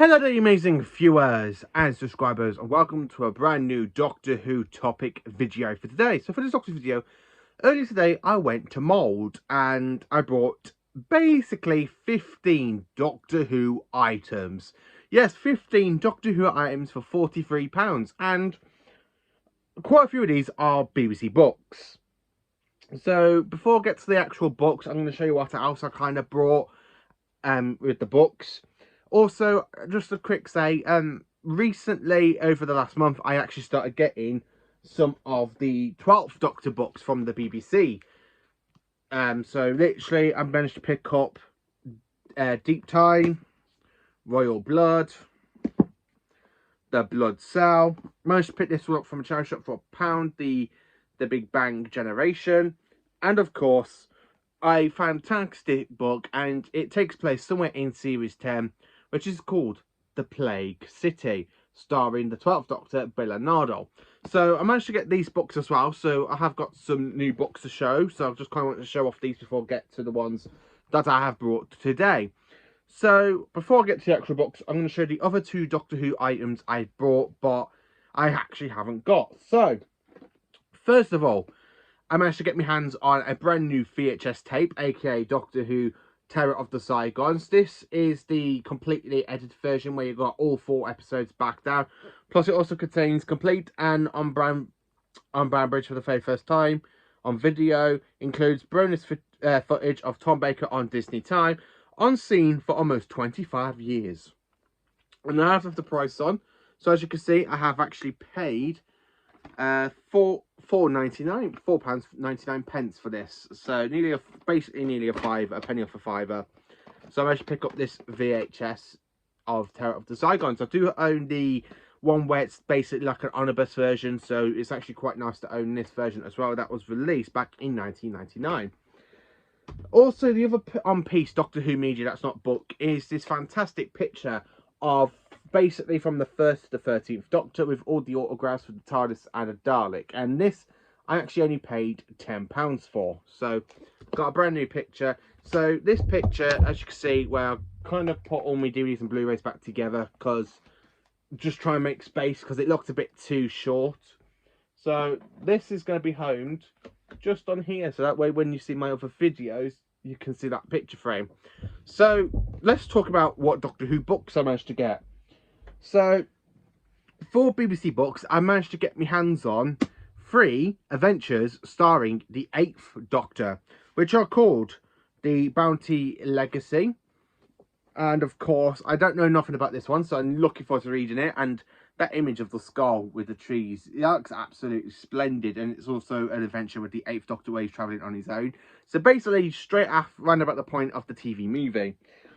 Hello there, you amazing viewers and subscribers, and welcome to a brand new Doctor Who topic video for today. So for this Doctor Who video, earlier today I went to Mould and I bought basically 15 Doctor Who items. Yes, 15 Doctor Who items for £43, and quite a few of these are BBC books. So before I get to the actual books, I'm going to show you what else I kind of brought with the books. Also, just a quick say, recently, over the last month, I actually started getting some of the 12th Doctor books from the BBC. So literally, I managed to pick up Deep Time, Royal Blood, The Blood Cell. Managed to pick this one up from a charity shop for £1, the Big Bang Generation, and of course, a fantastic book, and it takes place somewhere in Series 10, which is called The Plague City, starring the 12th Doctor, Bernardo. So I managed to get these books as well, so I have got some new books to show, so I just kind of want to show off these before I get to the ones that I have brought today. So before I get to the actual books, I'm going to show the other two Doctor Who items I brought, but I actually haven't got. So, first of all, I managed to get my hands on a brand new VHS tape, aka Doctor Who Terror of the Saigons. This is the completely edited version where you've got all 4 episodes back down. Plus, it also contains complete and on-brand bridge for the very first time on video. Includes bonus footage of Tom Baker on Disney Time, on scene for almost 25 years. And I have the price on. So as you can see, I have actually paid £4.99 for this, so basically nearly a penny off a fiver. So I managed to pick up this VHS of Terror of the Saigons. I do own the one where it's basically like an omnibus version, so it's actually quite nice to own this version as well. That was released back in 1999. Also, the other on-piece Doctor Who media that's not book is this fantastic picture of basically from the 1st to the 13th Doctor with all the autographs for the TARDIS and a Dalek. And this I actually only paid £10 for. So, got a brand new picture. So, this picture, as you can see, where I kind of put all my DVDs and Blu-rays back together because just try and make space because it looked a bit too short. So, this is going to be homed just on here, so that way when you see my other videos you can see that picture frame. So let's talk about what Doctor Who books I managed to get. So for BBC books, I managed to get my hands on 3 adventures starring the 8th Doctor, which are called The Bounty Legacy. And of course, I don't know nothing about this one, so I'm looking forward to reading it. And that image of the skull with the trees, it looks absolutely splendid. And it's also an adventure with the 8th Doctor where he's travelling on his own. So basically, straight after, round about the point of the TV movie.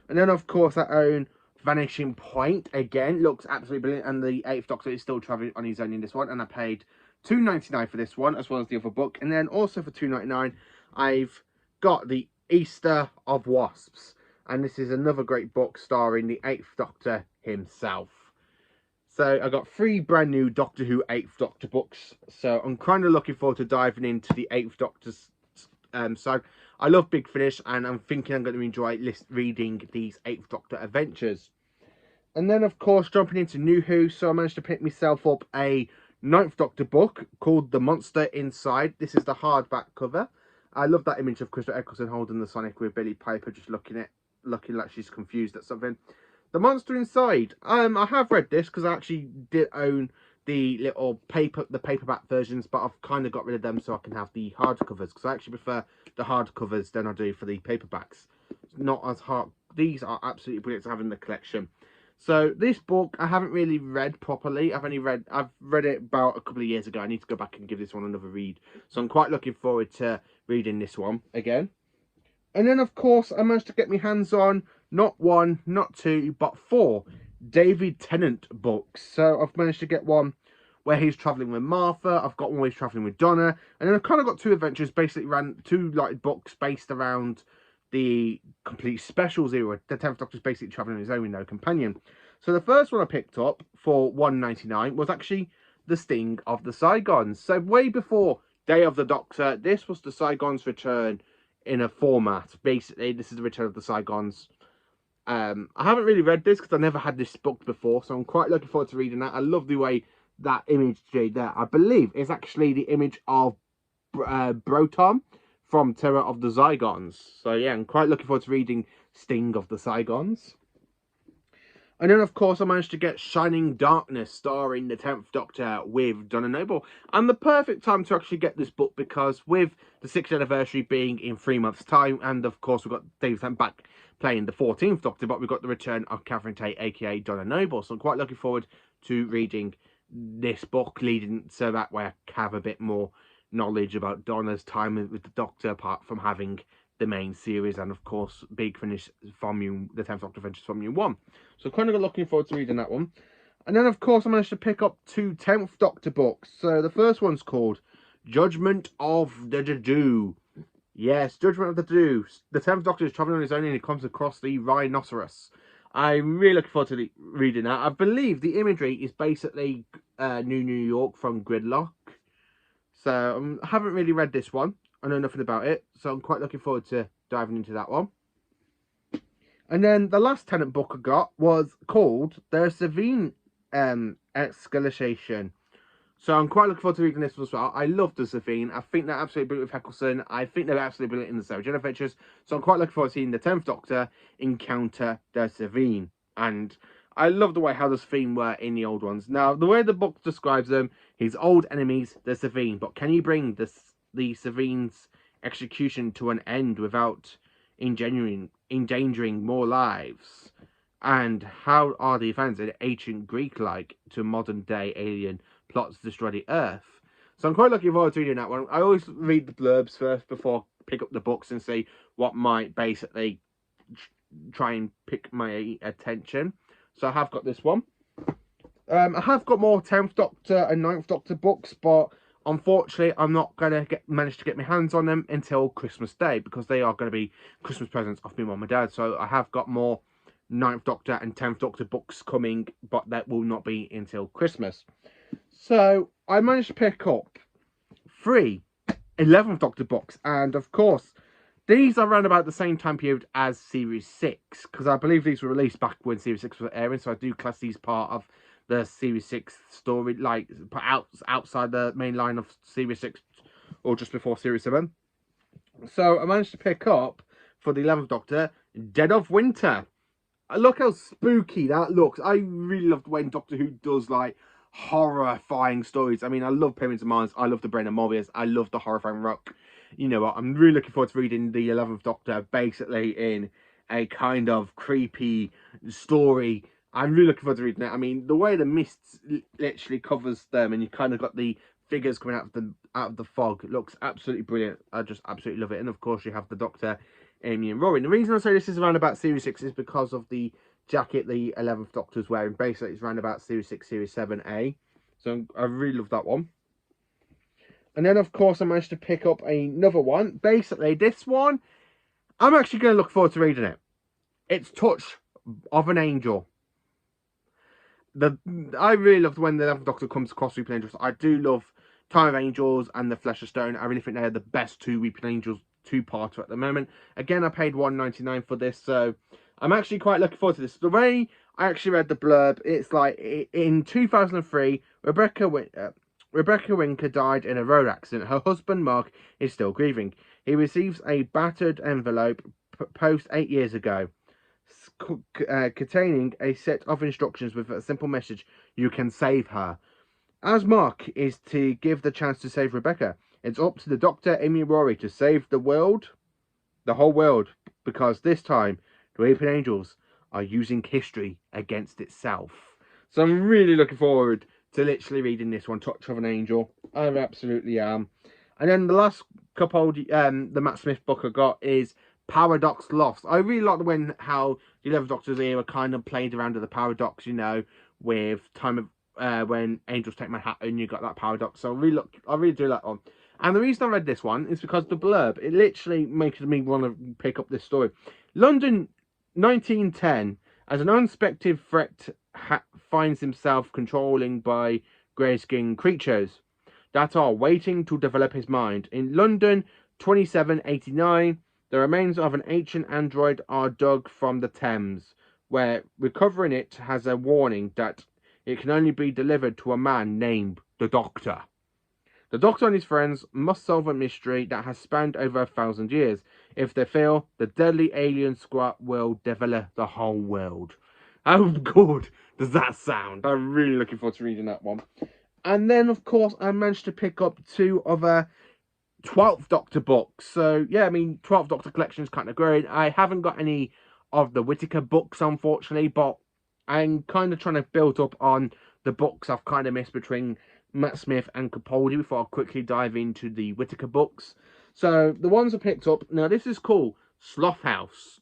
And then, of course, I own Vanishing Point. Again, looks absolutely brilliant. And the 8th Doctor is still travelling on his own in this one. And I paid £2.99 for this one, as well as the other book. And then also for £2.99, I've got the Easter of Wasps. And this is another great book starring the 8th Doctor himself. So I got 3 brand new Doctor Who 8th Doctor books. So I'm kind of looking forward to diving into the 8th Doctor's side. I love Big Finish, and I'm thinking I'm going to enjoy reading these 8th Doctor adventures. And then, of course, jumping into New Who. So I managed to pick myself up a 9th Doctor book called The Monster Inside. This is the hardback cover. I love that image of Christopher Eccleston holding the Sonic with Billie Piper just looking like she's confused at something. The Monster Inside. I have read this because I actually did own the little paperback versions, but I've kind of got rid of them so I can have the hardcovers, because I actually prefer the hardcovers than I do for the paperbacks. It's not as hard. These are absolutely brilliant to have in the collection. So this book I haven't really read properly. I've read it about a couple of years ago. I need to go back and give this one another read. So I'm quite looking forward to reading this one again. And then, of course, I managed to get my hands on not 1, not 2, but 4 David Tennant books. So I've managed to get one where he's travelling with Martha. I've got one where he's travelling with Donna. And then I've kind of got 2 adventures, basically ran 2 like books based around the complete specials era. The 10th Doctor's basically travelling on his own with no companion. So the first one I picked up for £1.99 was actually The Sting of the Saigons. So way before Day of the Doctor, this was the Saigons' return in a format. Basically, this is the Return of the Saigons I haven't really read this because I never had this book before, so I'm quite looking forward to reading that. I love the way that image there, I believe, is actually the image of Broton from Terror of the Zygons. So yeah, I'm quite looking forward to reading Sting of the Zygons. And then, of course, I managed to get Shining Darkness, starring the 10th Doctor with Donna Noble. And the perfect time to actually get this book, because with the 6th anniversary being in 3 months' time, and of course, we've got David Tennant back playing the 14th Doctor, but we've got the return of Catherine Tate, aka Donna Noble. So I'm quite looking forward to reading this book, leading so that way I have a bit more knowledge about Donna's time with the Doctor, apart from having the main series, and of course Big Finish Volume, the 10th Doctor Adventures Volume 1. So kind of looking forward to reading that one. And then of course I managed to pick up 2 10th Doctor books. So the first one's called Judgment of the Dadu. Yes, Judgment of the Dadu. The 10th Doctor is travelling on his own and he comes across the rhinoceros. I'm really looking forward to reading that. I believe the imagery is basically New York from Gridlock. So I haven't really read this one. I know nothing about it, so I'm quite looking forward to diving into that one. And then the last Tennant book I got was called The Savine Escalation. So I'm quite looking forward to reading this one as well. I love The Savine. I think they're absolutely brilliant with Eccleston. I think they're absolutely brilliant in the Sarah Jane Adventures. So I'm quite looking forward to seeing the 10th Doctor encounter The Savine. And I love the way how the Savine were in the old ones. Now, the way the book describes them, his old enemies, the Savine. But can you bring the Savine's execution to an end without endangering more lives? And how are the events in ancient Greek like to modern day alien plots to destroy the Earth? So I'm quite looking forward to reading that one. I always read the blurbs first before I pick up the books and see what might basically try and pick my attention. So I have got this one. I have got more 10th Doctor and 9th Doctor books, but unfortunately, I'm not going to manage to get my hands on them until Christmas Day, because they are going to be Christmas presents off my mum and dad. So I have got more 9th Doctor and 10th Doctor books coming, but that will not be until Christmas. So I managed to pick up 3 11th Doctor books, and of course, these are around about the same time period as Series 6, because I believe these were released back when Series 6 was airing, so I do class these part of the Series 6 story, like outside the main line of Series 6 or just before Series 7. So I managed to pick up, for the 11th Doctor, Dead of Winter. Look how spooky that looks. I really love when Doctor Who does like horrifying stories. I mean, I love Pyramids of Mars, I love the Brain of Morbius, I love the Horrifying Rock. You know what, I'm really looking forward to reading the 11th Doctor basically in a kind of creepy story. I'm really looking forward to reading it. I mean, the way the mist literally covers them and you kind of got the figures coming out of the fog, it looks absolutely brilliant. I just absolutely love it. And of course you have the Doctor, Amy and Rory. And the reason I say this is around about Series 6 is because of the jacket the 11th Doctor's wearing. Basically, it's around about Series 6, Series 7A. So I really love that one. And then, of course, I managed to pick up another one. Basically, this one, I'm actually going to look forward to reading it. It's Touch of an Angel. I really love when the 11th Doctor comes across Weeping Angels. I do love Time of Angels and The Flesh of Stone. I really think they're the best 2 Weeping Angels 2-parter at the moment. Again, I paid $1.99 for this, so I'm actually quite looking forward to this. The way I actually read the blurb, it's like in 2003, Rebecca Winker died in a road accident. Her husband, Mark, is still grieving. He receives a battered envelope post 8 years ago, containing a set of instructions with a simple message: you can save her. As Mark is to give the chance to save Rebecca, it's up to the Doctor, Amy and Rory to save the world, the whole world, because this time the Weeping Angels are using history against itself. So I'm really looking forward to literally reading this one, Touch of an Angel. I absolutely am. And then the last couple, the Matt Smith book I got is Paradox Lost. I really like the way how the 11th Doctor's era kind of played around with the paradox, you know, with time of when Angels Take Manhattan, you got that paradox. So I really do like that one. And the reason I read this one is because the blurb, it literally makes me want to pick up this story. London, 1910, as an unexpected threat finds himself controlling by grey-skinned creatures that are waiting to develop his mind. In London, 2789, The remains of an ancient android are dug from the Thames, where recovering it has a warning that it can only be delivered to a man named the Doctor. The Doctor and his friends must solve a mystery that has spanned over 1,000 years. If they fail, the deadly alien squad will devour the whole world. How good does that sound? I'm really looking forward to reading that one. And then, of course, I managed to pick up 2 other 12th Doctor books. So, yeah, I mean, 12th Doctor collection is kind of great. I haven't got any of the Whittaker books, unfortunately, but I'm kind of trying to build up on the books I've kind of missed between Matt Smith and Capaldi before I quickly dive into the Whittaker books. So, the ones I picked up, now this is called Sloth House.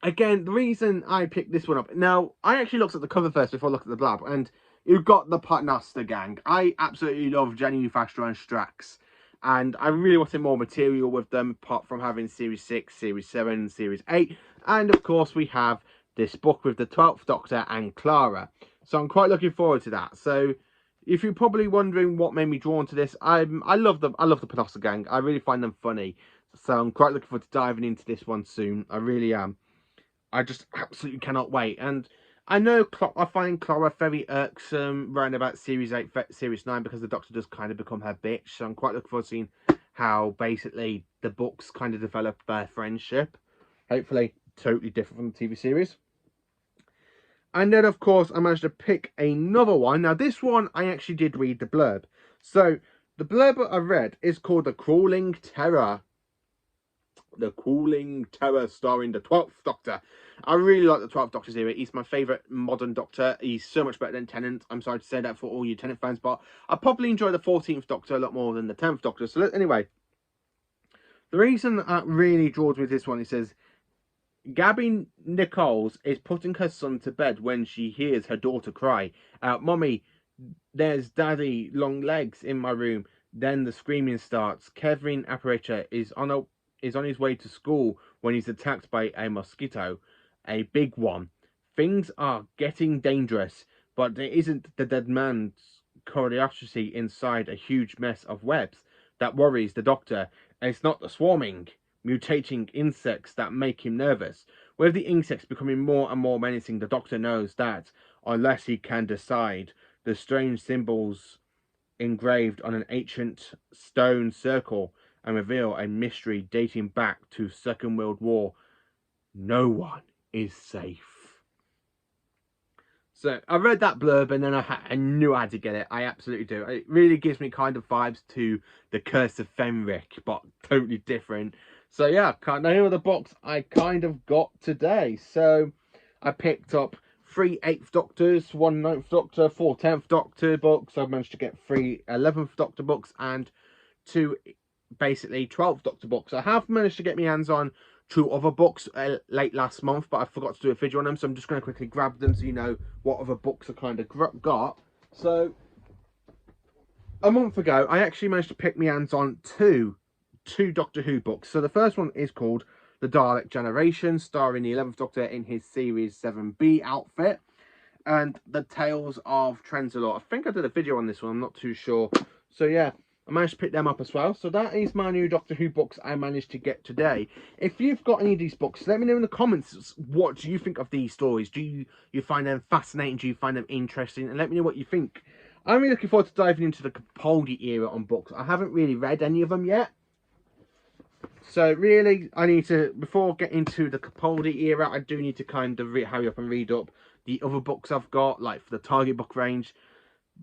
Again, the reason I picked this one up, now, I actually looked at the cover first before I looked at the blab, and you've got the Paternoster gang. I absolutely love Jenny Newfastra and Strax, and I really wanted more material with them, apart from having Series 6, Series 7, Series 8, and of course we have this book with the 12th Doctor and Clara. So I'm quite looking forward to that. So if you're probably wondering what made me drawn to this, I love the Paternoster gang. I really find them funny. So I'm quite looking forward to diving into this one soon. I really am. I just absolutely cannot wait. And I know I find Clara very irksome around about Series 8, Series 9, because the Doctor does kind of become her bitch. So I'm quite looking forward to seeing how basically the books kind of develop their friendship. Hopefully totally different from the TV series. And then, of course, I managed to pick another one. Now, this one, I actually did read the blurb. So, the blurb I read is called The Crawling Terror. The Crawling Terror, starring the 12th Doctor. I really like the 12th Doctor series. He's my favourite modern Doctor. He's so much better than Tennant. I'm sorry to say that for all you Tennant fans, but I probably enjoy the 14th Doctor a lot more than the 10th Doctor. So anyway, the reason that really draws me to this one, it says, Gabby Nichols is putting her son to bed when she hears her daughter cry out, "Mommy, there's Daddy long legs in my room." Then the screaming starts. Kevin Apparitor is on his way to school when he's attacked by a mosquito, a big one. Things are getting dangerous, but there isn't the dead man's curiosity inside a huge mess of webs that worries the Doctor. It's not the swarming, mutating insects that make him nervous. With the insects becoming more and more menacing, the Doctor knows that, unless he can decide, the strange symbols engraved on an ancient stone circle and reveal a mystery dating back to Second World War. No one is safe. So I read that blurb and then I knew I had to get it. I absolutely do. It really gives me kind of vibes to The Curse of Fenric, but totally different. So yeah, here are the books I kind of got today. So I picked up 3 8th Doctors, 1 9th Doctor, 4 10th Doctor books. I've managed to get 3 11th Doctor books and 2 basically 12th Doctor books. I have managed to get my hands on 2 other books late last month, but I forgot to do a video on them, so I'm just going to quickly grab them so you know what other books I kind of got. So a month ago, I actually managed to pick my hands on two Doctor Who books. So the first one is called The Dalek Generation, starring the 11th Doctor in his Series 7B outfit, and The Tales of Trenzalore. I think I did a video on this one, I'm not too sure. So yeah, I managed to pick them up as well. So that is my new Doctor Who books I managed to get today. If you've got any of these books, let me know in the comments, what do you think of these stories? Do you find them fascinating? Do you find them interesting? And let me know what you think. I'm really looking forward to diving into the Capaldi era on books. I haven't really read any of them yet. So really, I need to, before getting into the Capaldi era, I do need to kind of hurry up and read up the other books I've got, like for the Target book range.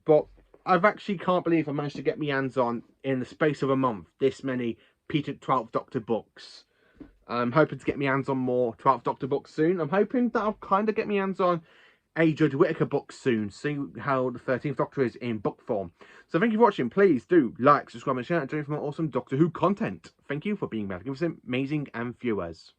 But I've actually can't believe I managed to get my hands on, in the space of a month, this many Peter 12th Doctor books. I'm hoping to get my hands on more 12th Doctor books soon. I'm hoping that I'll kind of get my hands on a Jodie Whittaker book soon, see how the 13th Doctor is in book form. So thank you for watching. Please do like, subscribe and share, and join for more awesome Doctor Who content. Thank you for being magnificent, amazing and viewers.